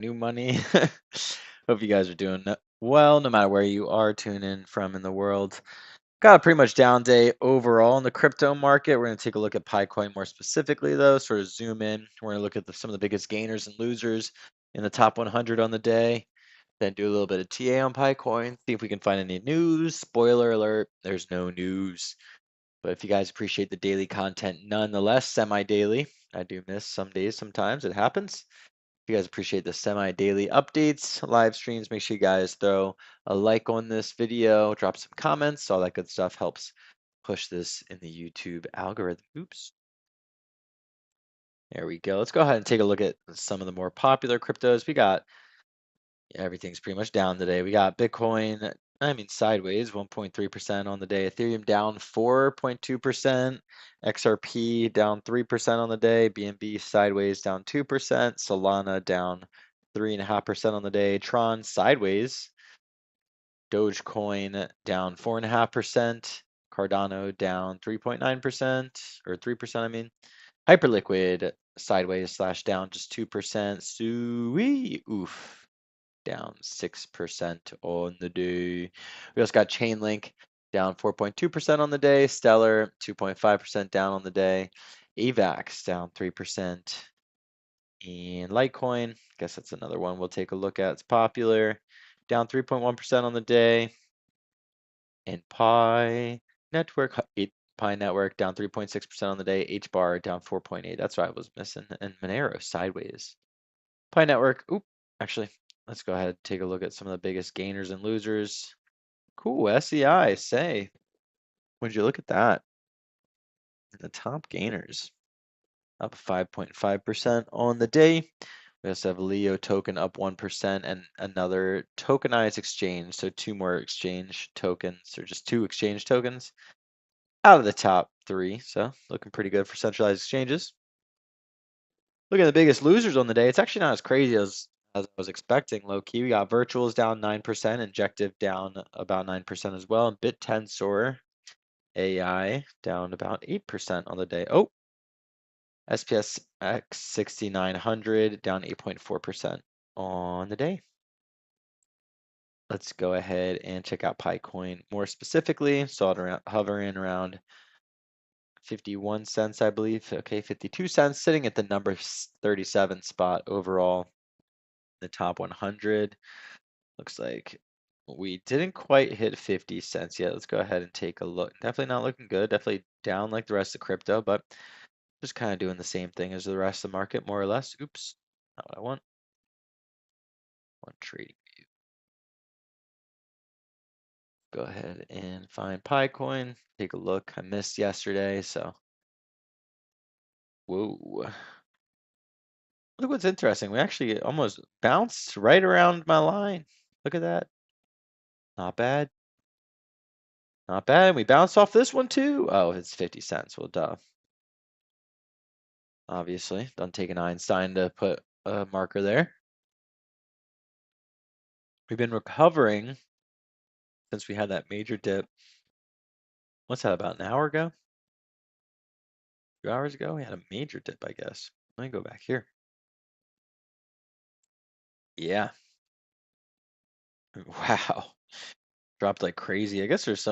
new money. Hope you guys are doing well, no matter where you are tuning in from in the world. Got a pretty much down day overall in the crypto market. We're going to take a look at Pi Coin more specifically, though, sort of zoom in. We're going to look at some of the biggest gainers and losers in the top 100 on the day. Then do a little bit of TA on Pi Coin, see if we can find any news. Spoiler alert, there's no news. But if you guys appreciate the daily content nonetheless, semi-daily, I do miss some days sometimes, it happens. If you guys appreciate the semi-daily updates, live streams, make sure you guys throw a like on this video, drop some comments, all that good stuff helps push this in the YouTube algorithm. Oops. There we go. Let's go ahead and take a look at some of the more popular cryptos. We got everything's pretty much down today. We got Bitcoin, sideways, 1.3% on the day. Ethereum down 4.2%. XRP down 3% on the day. BNB sideways down 2%. Solana down 3.5% on the day. Tron sideways. Dogecoin down 4.5%. Cardano down 3.9%, or 3%, I mean. Hyperliquid sideways / down just 2%. Sui, oof, down 6% on the day. We also got Chainlink down 4.2% on the day. Stellar 2.5% down on the day. AVAX down 3%. And Litecoin, I guess that's another one we'll take a look at. It's popular, down 3.1% on the day. And Pi Network, Pi Network down 3.6% on the day. HBAR down 4.8. That's what I was missing. And Monero sideways. Pi Network, actually, let's go ahead and take a look at some of the biggest gainers and losers. Cool, SEI, say. Would you look at that? The top gainers, up 5.5% on the day. We also have Leo token up 1% and another tokenized exchange. So 2 more exchange tokens, or just 2 exchange tokens out of the top 3. So looking pretty good for centralized exchanges. Look at the biggest losers on the day. It's actually not as crazy as I was expecting, low key. We got Virtuals down 9%, Injective down about 9% as well, and BitTensor AI down about 8% on the day. Oh, SPSX 6900 down 8.4% on the day. Let's go ahead and check out Pi Coin more specifically. Saw it hovering around 51 cents, I believe. Okay, 52 cents, sitting at the number 37 spot overall. The top 100. Looks like we didn't quite hit 50 cents yet. Let's go ahead and take a look. Definitely not looking good. Definitely down like the rest of crypto, but just kind of doing the same thing as the rest of the market, more or less. Oops, not what I want. One trading view. Go ahead and find Pi Coin. Take a look. I missed yesterday, so. Whoa. Look what's interesting. We actually almost bounced right around my line. Look at that. Not bad. Not bad. We bounced off this one too. Oh, it's 50 cents. Well, duh. Obviously, don't take an Einstein to put a marker there. We've been recovering since we had that major dip. What's that, about an hour ago? 2 hours ago? We had a major dip, I guess. Let me go back here. Yeah. Wow. Dropped like crazy. I guess there's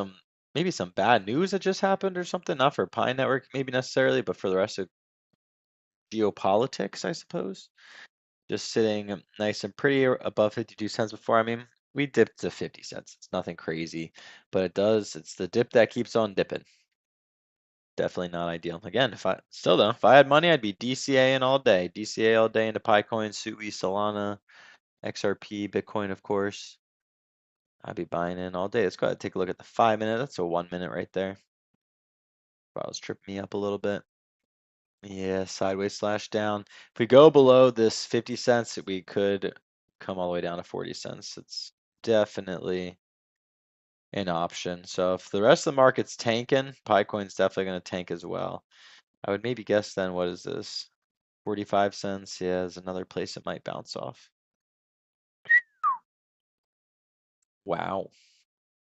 maybe some bad news that just happened or something. Not for Pi Network, maybe necessarily, but for the rest of geopolitics, I suppose. Just sitting nice and pretty above 52 cents before. I mean, we dipped to 50 cents. It's nothing crazy, but it's the dip that keeps on dipping. Definitely not ideal. Again, if I had money, I'd be DCAing all day. DCA all day into Pi Coin, Sui, Solana, XRP, Bitcoin, of course. I'd be buying in all day. Let's go ahead and take a look at the 5-minute. That's a 1 minute right there. Was tripping me up a little bit. Yeah, sideways / down. If we go below this 50 cents, we could come all the way down to 40 cents. It's definitely an option. So if the rest of the market's tanking, Pi Coin's definitely going to tank as well. I would maybe guess then, what is this? 45 cents. Yeah, is another place it might bounce off. Wow.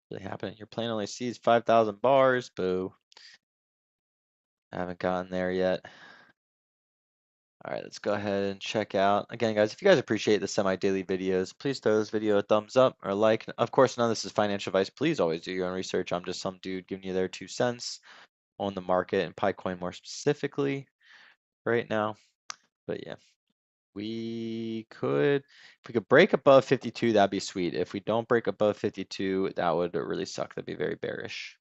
Really happening. Your plan only sees 5,000 bars. Boo. I haven't gotten there yet. All right, let's go ahead and check out. Again, guys, if you guys appreciate the semi-daily videos, please throw this video a thumbs up or a like. Of course, none of this is financial advice. Please always do your own research. I'm just some dude giving you their 2 cents on the market and PiCoin more specifically right now. But yeah, if we could break above 52, that'd be sweet. If we don't break above 52, that would really suck. That'd be very bearish.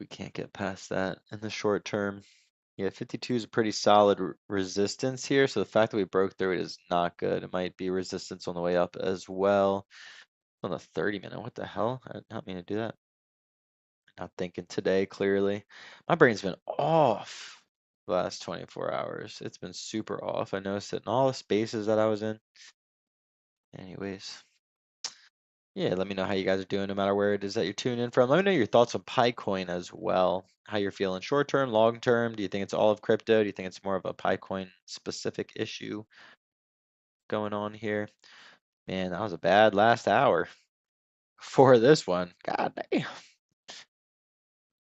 We can't get past that in the short term. Yeah, 52 is a pretty solid resistance here, so the fact that we broke through it is not good. It might be resistance on the way up as well. On the 30-minute, what the hell? I did not mean to do that. Not thinking today, clearly. My brain's been off the last 24 hours. It's been super off. I noticed it in all the spaces that I was in. Anyways, yeah, let me know how you guys are doing no matter where it is that you're tuning in from. Let me know your thoughts on PiCoin as well. How you're feeling short term, long term. Do you think it's all of crypto? Do you think it's more of a PiCoin specific issue going on here? Man, that was a bad last hour for this one. God damn.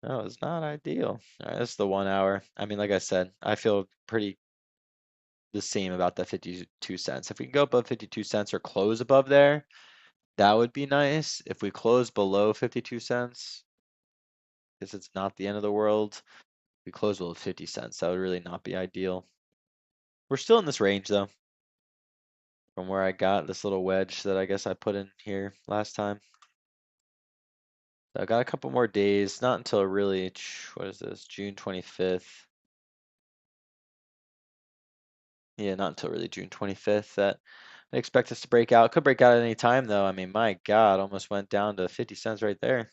That was not ideal. All right, that's the 1 hour. I mean, like I said, I feel pretty the same about the 52 cents. If we can go above 52 cents or close above there, that would be nice. If we close below 52 cents, because it's not the end of the world, we close below 50 cents. That would really not be ideal. We're still in this range though, from where I got this little wedge that I guess I put in here last time. So I got a couple more days, not until really, what is this, June 25th. Yeah, not until really June 25th that I expect us to break out. Could break out at any time though. I mean, my God, almost went down to 50 cents right there.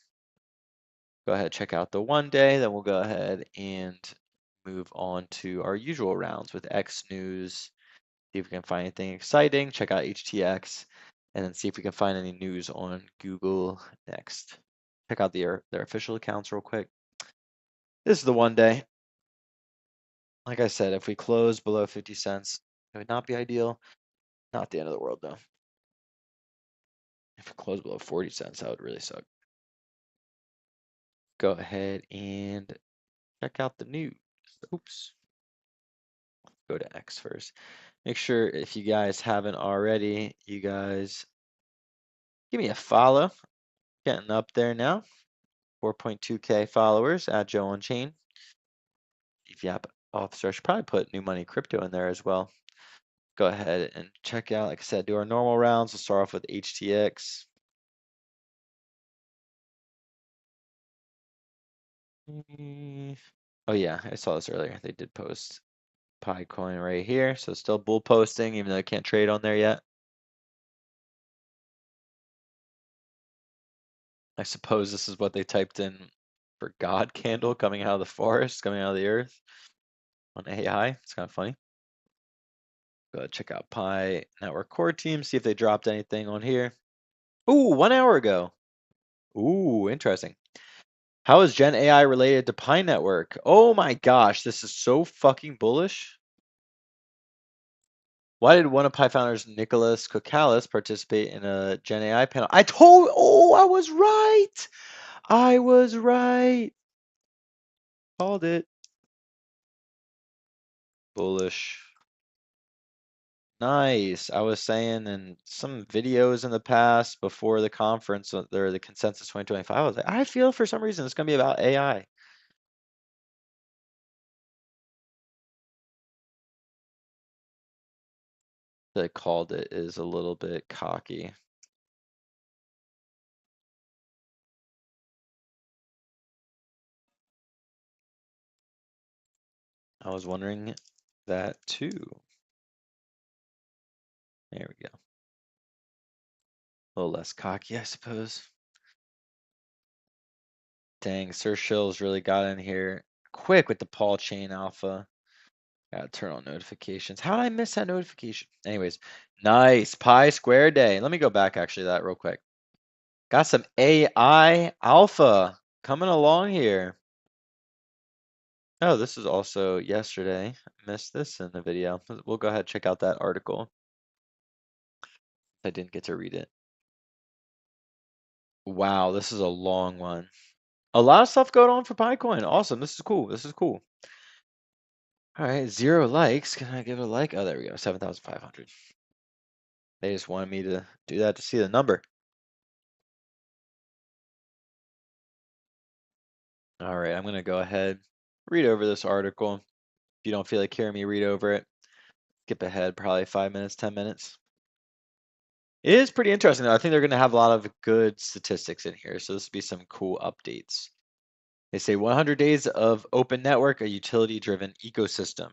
Go ahead, check out the 1 day, then we'll go ahead and move on to our usual rounds with X news. See if we can find anything exciting. Check out HTX, and then see if we can find any news on Google next. Check out their official accounts real quick. This is the 1 day. Like I said, if we close below 50 cents, it would not be ideal. Not the end of the world though. If we close below 40 cents, that would really suck. Go ahead and check out the news. Oops. Go to X first. Make sure if you guys haven't already, you guys give me a follow. Getting up there now. 4.2K followers at Joe on Chain. If you have officer, I should probably put new money crypto in there as well. Go ahead and check out, like I said, do our normal rounds. We'll start off with HTX. Oh yeah, I saw this earlier. They did post Pi coin right here. So still bull posting, even though I can't trade on there yet. I suppose this is what they typed in for God candle coming out of the forest, coming out of the earth on AI. It's kind of funny. Go check out Pi Network Core Team, see if they dropped anything on here. Ooh, 1 hour ago. Ooh, interesting. How is Gen AI related to Pi Network? Oh my gosh, this is so fucking bullish. Why did one of Pi founders, Nicholas Kokalis, participate in a Gen AI panel? Oh, I was right. I was right. Called it. Bullish. Nice. I was saying in some videos in the past before the conference, or the consensus 2025, I was like, I feel for some reason it's going to be about AI. They called it is a little bit cocky. I was wondering that too. There we go. A little less cocky, I suppose. Dang, Sir Shills really got in here quick with the Paul Chain Alpha. Gotta turn on notifications. How did I miss that notification? Anyways, nice. Pi Square Day. Let me go back actually that real quick. Got some AI Alpha coming along here. Oh, this is also yesterday. I missed this in the video. We'll go ahead and check out that article. I didn't get to read it. Wow, this is a long one. A lot of stuff going on for PiCoin. Awesome. This is cool. This is cool. All right, 0 likes. Can I give it a like? Oh, there we go, 7,500. They just wanted me to do that to see the number. All right, I'm gonna go ahead, read over this article. If you don't feel like hearing me read over it, skip ahead probably 5 minutes, 10 minutes. It is pretty interesting though. I think they're gonna have a lot of good statistics in here, so this will be some cool updates. They say 100 days of open network, a utility-driven ecosystem.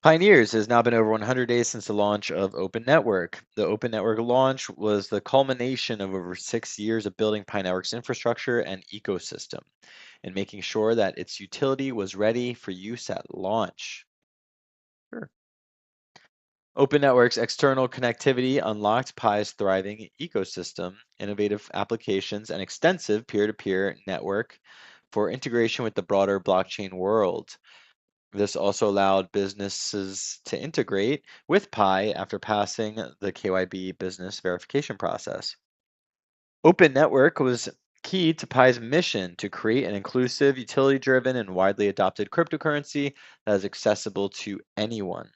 Pioneers has now been over 100 days since the launch of Open Network. The Open Network launch was the culmination of over 6 years of building Pi Network's infrastructure and ecosystem and making sure that its utility was ready for use at launch. Sure. Open Network's external connectivity unlocked Pi's thriving ecosystem, innovative applications, and extensive peer-to-peer network for integration with the broader blockchain world. This also allowed businesses to integrate with Pi after passing the KYB business verification process. Open Network was key to Pi's mission to create an inclusive, utility-driven, and widely adopted cryptocurrency that is accessible to anyone.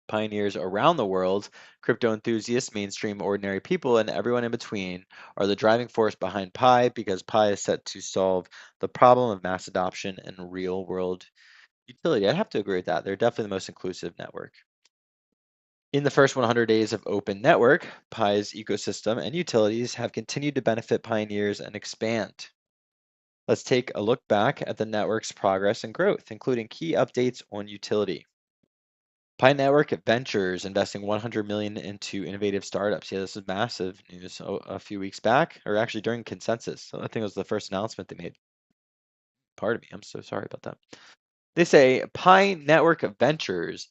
Pioneers around the world, crypto enthusiasts, mainstream ordinary people, and everyone in between are the driving force behind Pi because Pi is set to solve the problem of mass adoption and real-world utility. I have to agree with that. They're definitely the most inclusive network. In the first 100 days of Open Network, Pi's ecosystem and utilities have continued to benefit pioneers and expand. Let's take a look back at the network's progress and growth, including key updates on utility. Pi Network Ventures investing 100 million into innovative startups. Yeah, this is massive news a few weeks back, or actually during consensus. So I think it was the first announcement they made. Pardon me, I'm so sorry about that. They say Pi Network Ventures,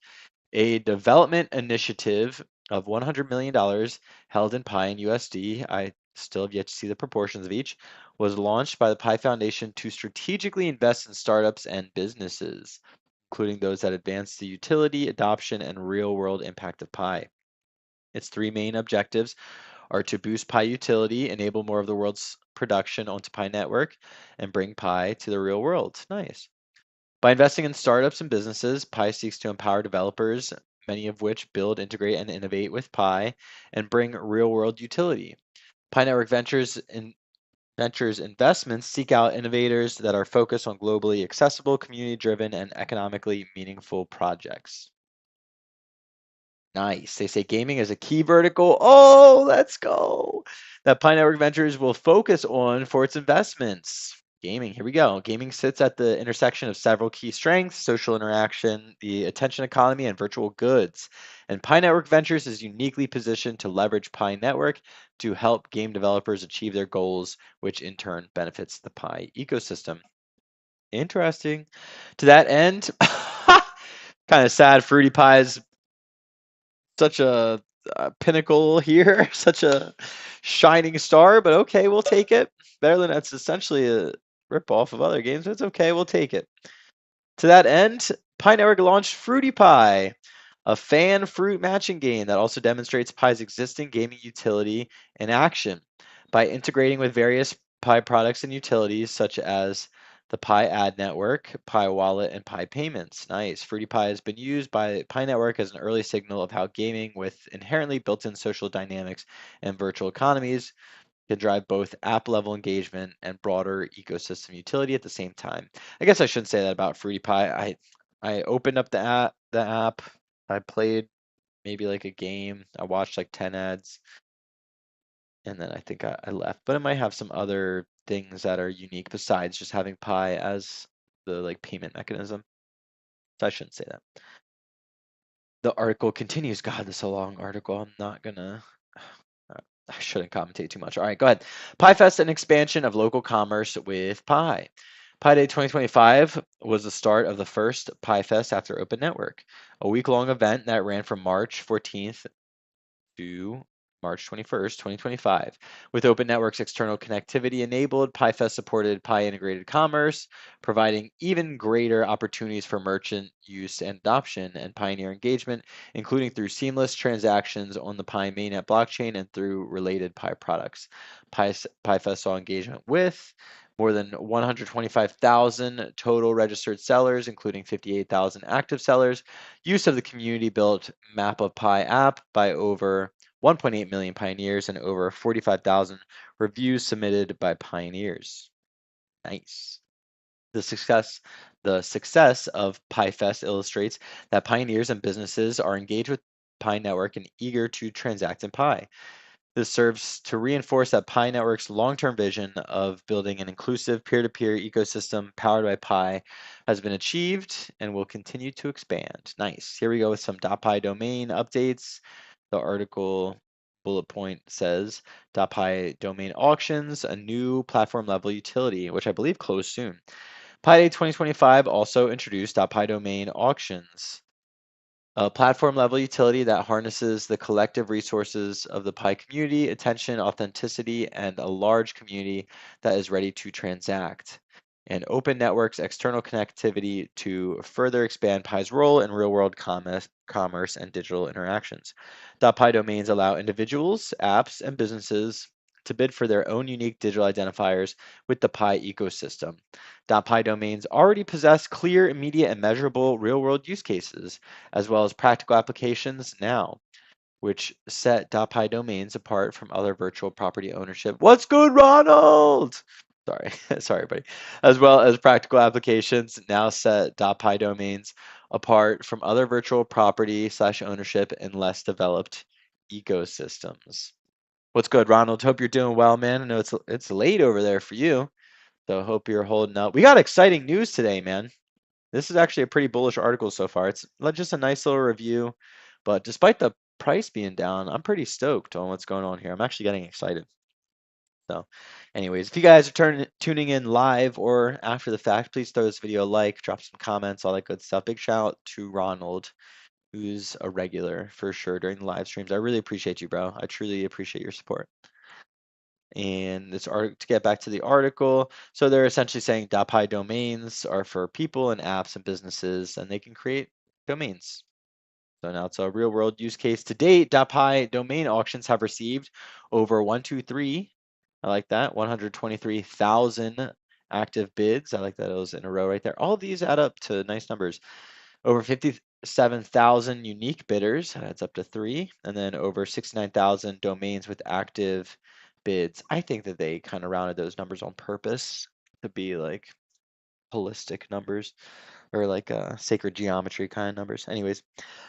a development initiative of $100 million held in Pi and USD. I still have yet to see the proportions of each, was launched by the Pi Foundation to strategically invest in startups and businesses, including those that advance the utility, adoption, and real-world impact of Pi. Its three main objectives are to boost Pi utility, enable more of the world's production onto Pi Network, and bring Pi to the real world. Nice. By investing in startups and businesses, Pi seeks to empower developers, many of which build, integrate, and innovate with Pi, and bring real-world utility. Pi Network Ventures investments seek out innovators that are focused on globally accessible, community-driven, and economically meaningful projects. Nice. They say gaming is a key vertical. Oh, let's go. That Pi Network Ventures will focus on for its investments. Gaming, here we go. Gaming sits at the intersection of several key strengths: social interaction, the attention economy, and virtual goods. And Pi Network Ventures is uniquely positioned to leverage Pi Network to help game developers achieve their goals, which in turn benefits the Pi ecosystem. Interesting. To that end, kind of sad Fruity Pies such a pinnacle here, such a shining star, but okay, we'll take it. Better than that's essentially a rip off of other games, but it's okay, we'll take it. To that end, Pi Network launched Fruity Pie, a fan fruit matching game that also demonstrates Pi's existing gaming utility in action by integrating with various Pi products and utilities such as the Pi Ad Network, Pi Wallet, and Pi Payments. Nice. Fruity Pie has been used by Pi Network as an early signal of how gaming with inherently built-in social dynamics and virtual economies can drive both app level engagement and broader ecosystem utility at the same time. I guess I shouldn't say that about Fruity Pie. I opened up the app, I played maybe like a game, I watched like 10 ads, and then I think I left. But it might have some other things that are unique besides just having Pi as the like payment mechanism. So I shouldn't say that. The article continues. God, this is a long article. I'm not gonna. I shouldn't commentate too much. All right, go ahead. PiFest, an expansion of local commerce with Pi. Pi Day 2025 was the start of the first PiFest after Open Network, a week-long event that ran from March 14th to March 21st, 2025. With Open Network's external connectivity enabled, PiFest supported Pi integrated commerce, providing even greater opportunities for merchant use and adoption and pioneer engagement, including through seamless transactions on the Pi mainnet blockchain and through related Pi products. PiFest saw engagement with More than 125,000 total registered sellers, including 58,000 active sellers. Use of the community-built Map of Pi app by over 1.8 million pioneers and over 45,000 reviews submitted by pioneers. Nice. The success of PiFest illustrates that pioneers and businesses are engaged with Pi Network and eager to transact in Pi. This serves to reinforce that Pi Network's long-term vision of building an inclusive peer-to-peer ecosystem powered by Pi has been achieved and will continue to expand. Nice. Here we go with some .pi domain updates. The article bullet point says .pi domain auctions, a new platform level utility, which I believe closed soon. Pi Day 2025 also introduced .pi domain auctions, a platform level utility that harnesses the collective resources of the Pi community, attention, authenticity, and a large community that is ready to transact. And open networks external connectivity to further expand Pi's role in real-world commerce and digital interactions. .pi domains allow individuals, apps, and businesses to bid for their own unique digital identifiers with the Pi ecosystem. .pi domains already possess clear, immediate, and measurable real-world use cases, as well as practical applications now, which set .pi domains apart from other virtual property ownership. What's good, Ronald? Sorry, sorry, buddy. As well as practical applications now set .pi domains apart from other virtual property / ownership in less developed ecosystems. What's good, Ronald? Hope you're doing well, man. I know it's late over there for you, so hope you're holding up. We got exciting news today, man. This is actually a pretty bullish article so far. It's just a nice little review, but despite the price being down, I'm pretty stoked on what's going on here. I'm actually getting excited. So anyways, if you guys are tuning in live or after the fact, please throw this video a like, drop some comments, all that good stuff. Big shout out to Ronald, who's a regular for sure during the live streams. I really appreciate you, bro. I truly appreciate your support. And this to get back to the article, so they're essentially saying .pi domains are for people and apps and businesses, and they can create domains. So now it's a real world use case. To date, .pi domain auctions have received over 123, I like that, 123,000 active bids. I like that it was in a row right there. All of these add up to nice numbers. Over 57,000 unique bidders, that adds up to 3, and then over 69,000 domains with active bids. I think that they kind of rounded those numbers on purpose to be like holistic numbers or like sacred geometry kind of numbers. Anyways,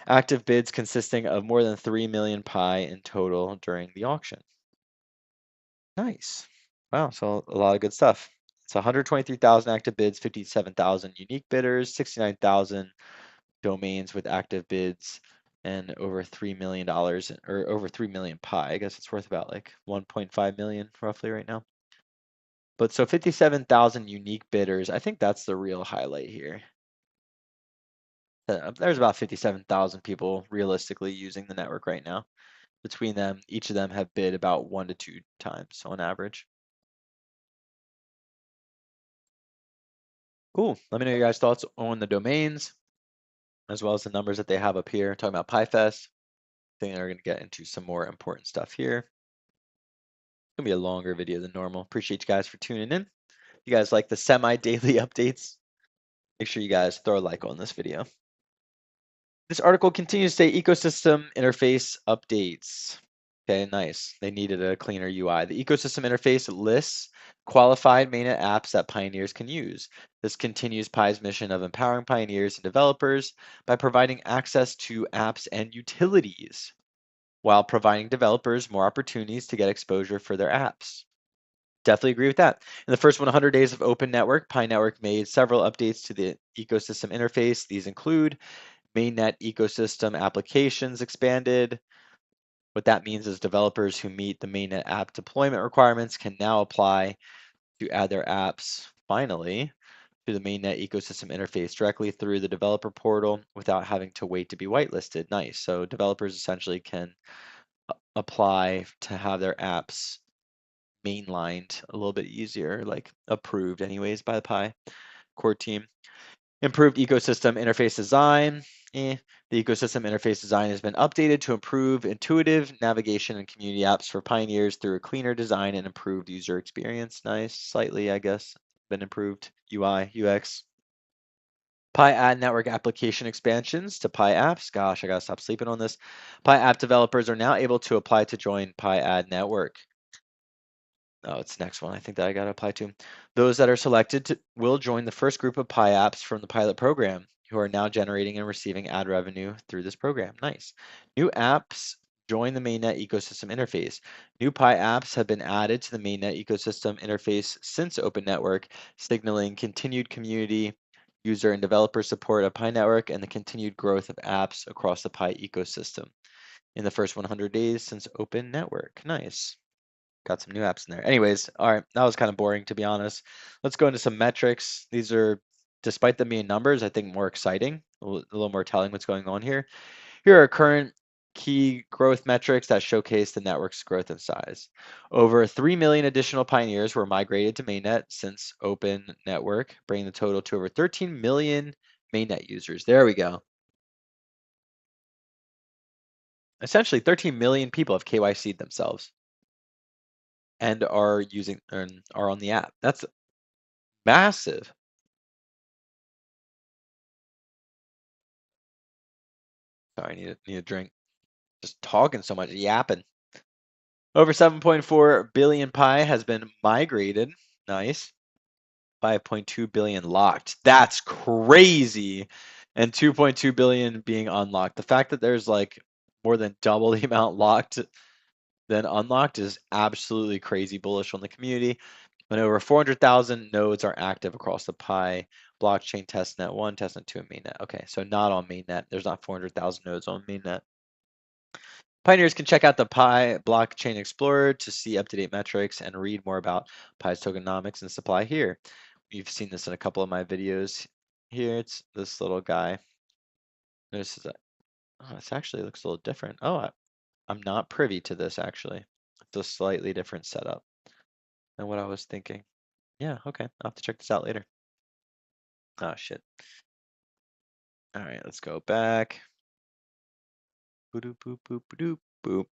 active bids consisting of more than 3 million Pi in total during the auction. Nice. Wow, so a lot of good stuff. It's 123,000 active bids, 57,000 unique bidders, 69,000 domains with active bids, and over $3 million or over 3 million Pi. I guess it's worth about like 1.5 million roughly right now. But so 57,000 unique bidders, I think that's the real highlight here. There's about 57,000 people realistically using the network right now. Between them, each of them have bid about 1 to 2 times on average. Cool. Let me know your guys' thoughts on the domains, as well as the numbers that they have up here. Talking about PiFest. I think they're going to get into some more important stuff here. It's going to be a longer video than normal. Appreciate you guys for tuning in. If you guys like the semi-daily updates, make sure you guys throw a like on this video. This article continues to say ecosystem interface updates. Okay, nice. They needed a cleaner UI. The ecosystem interface lists qualified mainnet apps that pioneers can use. This continues Pi's mission of empowering pioneers and developers by providing access to apps and utilities, while providing developers more opportunities to get exposure for their apps. Definitely agree with that. In the first 100 days of Open Network, Pi Network made several updates to the ecosystem interface. These include mainnet ecosystem applications expanded. What that means is developers who meet the mainnet app deployment requirements can now apply to add their apps, finally, to the mainnet ecosystem interface directly through the developer portal without having to wait to be whitelisted. Nice. So developers essentially can apply to have their apps mainlined a little bit easier, like approved anyways by the Pi core team. Improved ecosystem interface design. The ecosystem interface design has been updated to improve intuitive navigation and community apps for pioneers through a cleaner design and improved user experience. Nice, slightly, I guess, been improved UI, UX. Pi Ad Network application expansions to Pi apps. Gosh, I gotta stop sleeping on this. Pi app developers are now able to apply to join Pi Ad Network. Oh, it's the next one I think that I got to apply to. Those that are selected will join the first group of Pi apps from the pilot program who are now generating and receiving ad revenue through this program. Nice. New apps join the mainnet ecosystem interface. New Pi apps have been added to the mainnet ecosystem interface since Open Network, signaling continued community, user and developer support of Pi Network and the continued growth of apps across the Pi ecosystem in the first 100 days since Open Network. Nice. Got some new apps in there. Anyways, all right, that was kind of boring to be honest. Let's go into some metrics. These are, despite them being numbers, I think more exciting, a little more telling what's going on here. Here are current key growth metrics that showcase the network's growth and size. Over 3 million additional pioneers were migrated to mainnet since Open Network, bringing the total to over 13 million mainnet users. There we go. Essentially, 13 million people have KYC'd themselves and are using and are on the app. That's massive. Sorry, I need a drink. Just talking so much, yapping. Over 7.4 billion Pi has been migrated. Nice. 5.2 billion locked. That's crazy. And 2.2 billion being unlocked. The fact that there's like more than double the amount locked than unlocked is absolutely crazy bullish on the community. And over 400,000 nodes are active across the Pi blockchain testnet 1, testnet 2, and mainnet. Okay, so not on mainnet. There's not 400,000 nodes on mainnet. Pioneers can check out the Pi Blockchain Explorer to see up-to-date metrics and read more about Pi's tokenomics and supply here. You've seen this in a couple of my videos. Here, it's this little guy. Notice that oh, it actually looks a little different. Oh, I'm not privy to this actually. It's a slightly different setup than what I was thinking. Yeah, okay. I'll have to check this out later. Oh, shit. All right, let's go back. Boop, boop, boop, boop, boop.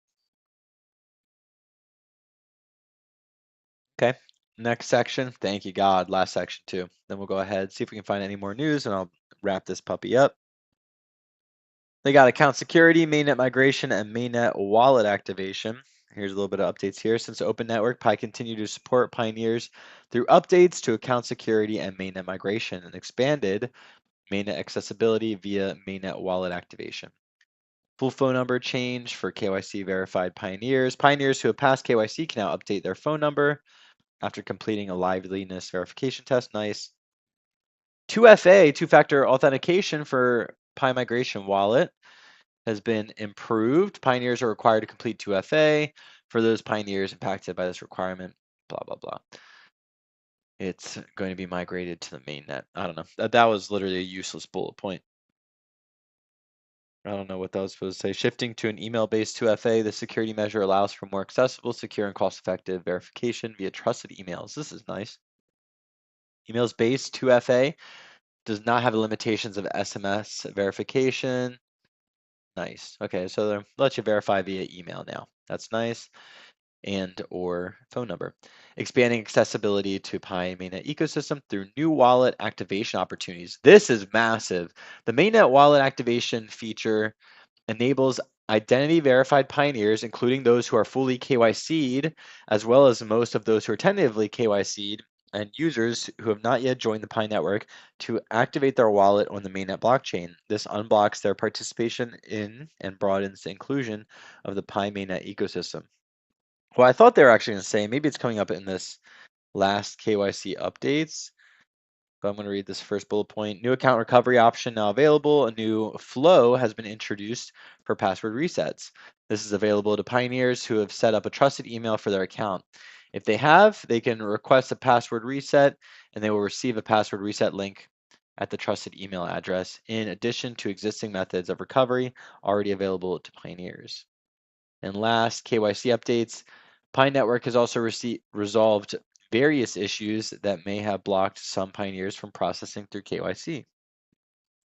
Okay, next section. Thank you, God. Last section, too. Then we'll go ahead, see if we can find any more news, and I'll wrap this puppy up. They got account security, mainnet migration, and mainnet wallet activation. Here's a little bit of updates here. Since Open Network, Pi continued to support pioneers through updates to account security and mainnet migration and expanded mainnet accessibility via mainnet wallet activation. Full phone number change for KYC verified pioneers. Pioneers who have passed KYC can now update their phone number after completing a liveliness verification test. Nice. 2FA, two-factor authentication for Pi Migration Wallet has been improved. Pioneers are required to complete 2FA for those pioneers impacted by this requirement, blah, blah, blah. It's going to be migrated to the mainnet. I don't know. That was literally a useless bullet point. I don't know what that was supposed to say. Shifting to an email-based 2FA, the security measure allows for more accessible, secure, and cost-effective verification via trusted emails. This is nice. Emails-based 2FA does not have the limitations of SMS verification. Nice. Okay, so they let you verify via email now. That's nice. And or phone number. Expanding accessibility to Pi mainnet ecosystem through new wallet activation opportunities. This is massive. The mainnet wallet activation feature enables identity verified pioneers, including those who are fully KYC'd, as well as most of those who are tentatively KYC'd, and users who have not yet joined the Pi network to activate their wallet on the mainnet blockchain. This unblocks their participation in and broadens the inclusion of the Pi mainnet ecosystem. Well, I thought they were actually going to say, maybe it's coming up in this last KYC updates. But I'm going to read this first bullet point. New account recovery option now available. A new flow has been introduced for password resets. This is available to pioneers who have set up a trusted email for their account. If they have, they can request a password reset and they will receive a password reset link at the trusted email address, in addition to existing methods of recovery already available to pioneers. And last, KYC updates. Pi Network has also resolved various issues that may have blocked some pioneers from processing through KYC.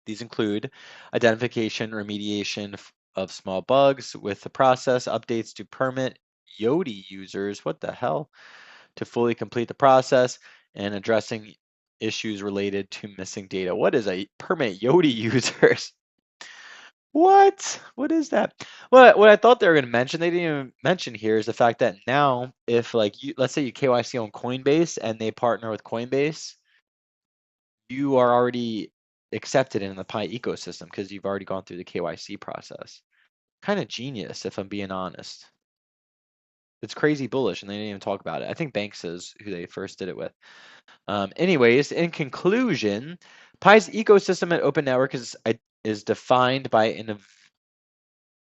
These include identification, remediation of small bugs with the process, updates to permit Yoti users, what the hell, to fully complete the process, and addressing issues related to missing data. What is a permit Yoti users? What? What is that? Well, what I thought they were going to mention, they didn't even mention here, is the fact that now, if like you, let's say you KYC on Coinbase and they partner with Coinbase, you are already accepted in the Pi ecosystem because you've already gone through the KYC process. Kind of genius, if I'm being honest. It's crazy bullish, and they didn't even talk about it. I think Banks is who they first did it with. Anyways, in conclusion, Pi's ecosystem and open network is defined by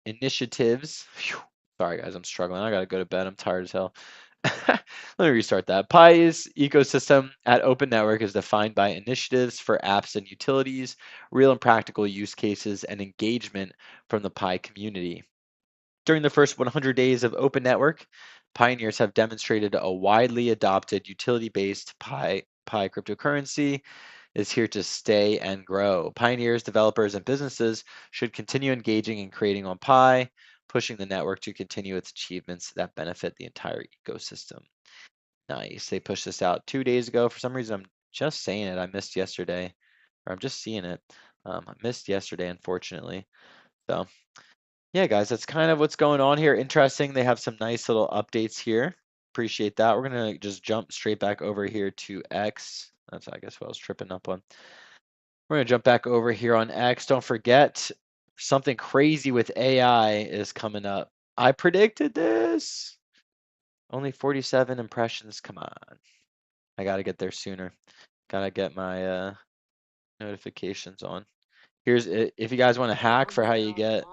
initiatives. Phew, sorry, guys, I'm struggling. I gotta go to bed. I'm tired as hell. Let me restart that. Pi's ecosystem at Open Network is defined by initiatives for apps and utilities, real and practical use cases, and engagement from the Pi community. During the first 100 days of Open Network, pioneers have demonstrated a widely adopted utility-based Pi cryptocurrency is here to stay and grow. Pioneers, developers, and businesses should continue engaging and creating on Pi, pushing the network to continue its achievements that benefit the entire ecosystem. Nice. They pushed this out 2 days ago. For some reason, I'm just saying it. I missed yesterday, or I'm just seeing it. I missed yesterday, unfortunately. So, yeah, guys, that's kind of what's going on here. Interesting. They have some nice little updates here. Appreciate that. We're going to just jump straight back over here to X. That's, I guess, what I was tripping up on. We're going to jump back over here on X. Don't forget, something crazy with AI is coming up. I predicted this. Only 47 impressions. Come on. I got to get there sooner. Got to get my notifications on. Here's it. If you guys want to hack for how you get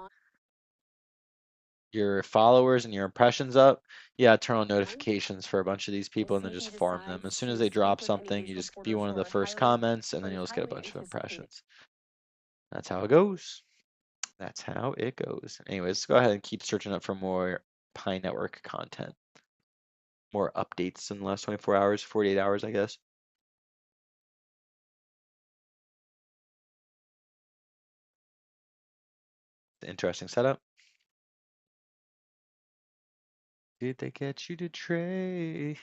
your followers and your impressions up, yeah, turn on notifications for a bunch of these people and then just farm them. As soon as they drop something, you just be one of the first comments and then you'll just get a bunch of impressions. That's how it goes. That's how it goes. Anyways, let's go ahead and keep searching up for more Pi Network content. More updates in the last 24 hours, 48 hours, I guess. Interesting setup. Did they get you to trade?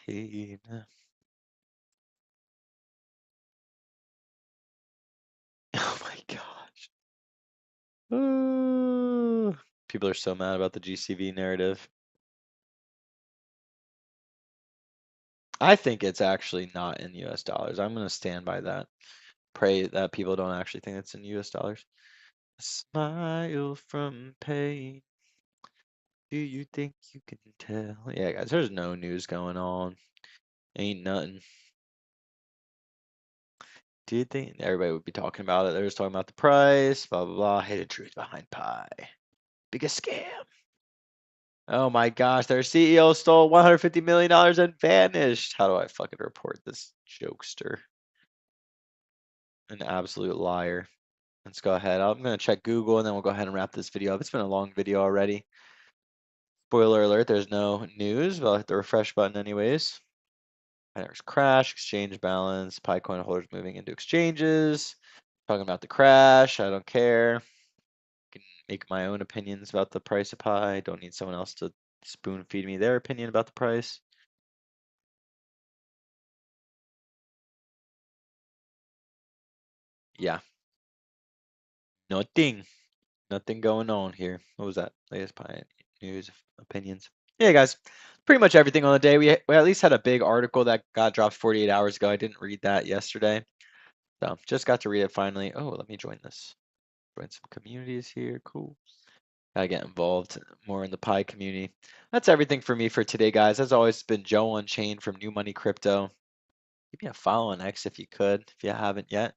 Oh my gosh. People are so mad about the GCV narrative. I think it's actually not in US dollars. I'm going to stand by that. Pray that people don't actually think it's in US dollars. Smile from pain. Do you think you can tell? Yeah, guys, there's no news going on. Ain't nothing. Do you think everybody would be talking about it? They're just talking about the price, blah, blah, blah. Hidden truth behind Pi. Biggest scam. Oh my gosh, their CEO stole $150 million and vanished. How do I fucking report this jokester? An absolute liar. Let's go ahead. I'm going to check Google and then we'll go ahead and wrap this video up. It's been a long video already. Spoiler alert, there's no news, but I'll hit the refresh button anyways. There's crash, exchange balance, Pi coin holders moving into exchanges. Talking about the crash, I don't care. I can make my own opinions about the price of Pi. Don't need someone else to spoon feed me their opinion about the price. Yeah. Nothing going on here. What was that? Latest Pi news opinions. Yeah, guys, pretty much everything on the day. We at least had a big article that got dropped 48 hours ago. I didn't read that yesterday. So just got to read it finally. Oh, let me join this. Join some communities here. Cool. Gotta get involved more in the Pi community. That's everything for me for today, guys. As always, it's been Joe Unchained from New Money Crypto. Give me a follow on X if you could, if you haven't yet.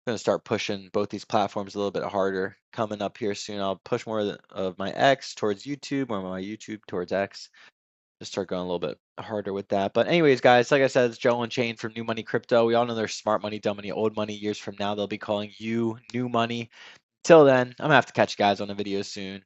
I'm gonna start pushing both these platforms a little bit harder. Coming up here soon, I'll push more of my X towards YouTube or my YouTube towards X. Just start going a little bit harder with that. But anyways, guys, like I said, it's Joe Unchained from New Money Crypto. We all know there's smart money, dumb money, old money. Years from now, they'll be calling you new money. Till then, I'm gonna have to catch you guys on a video soon.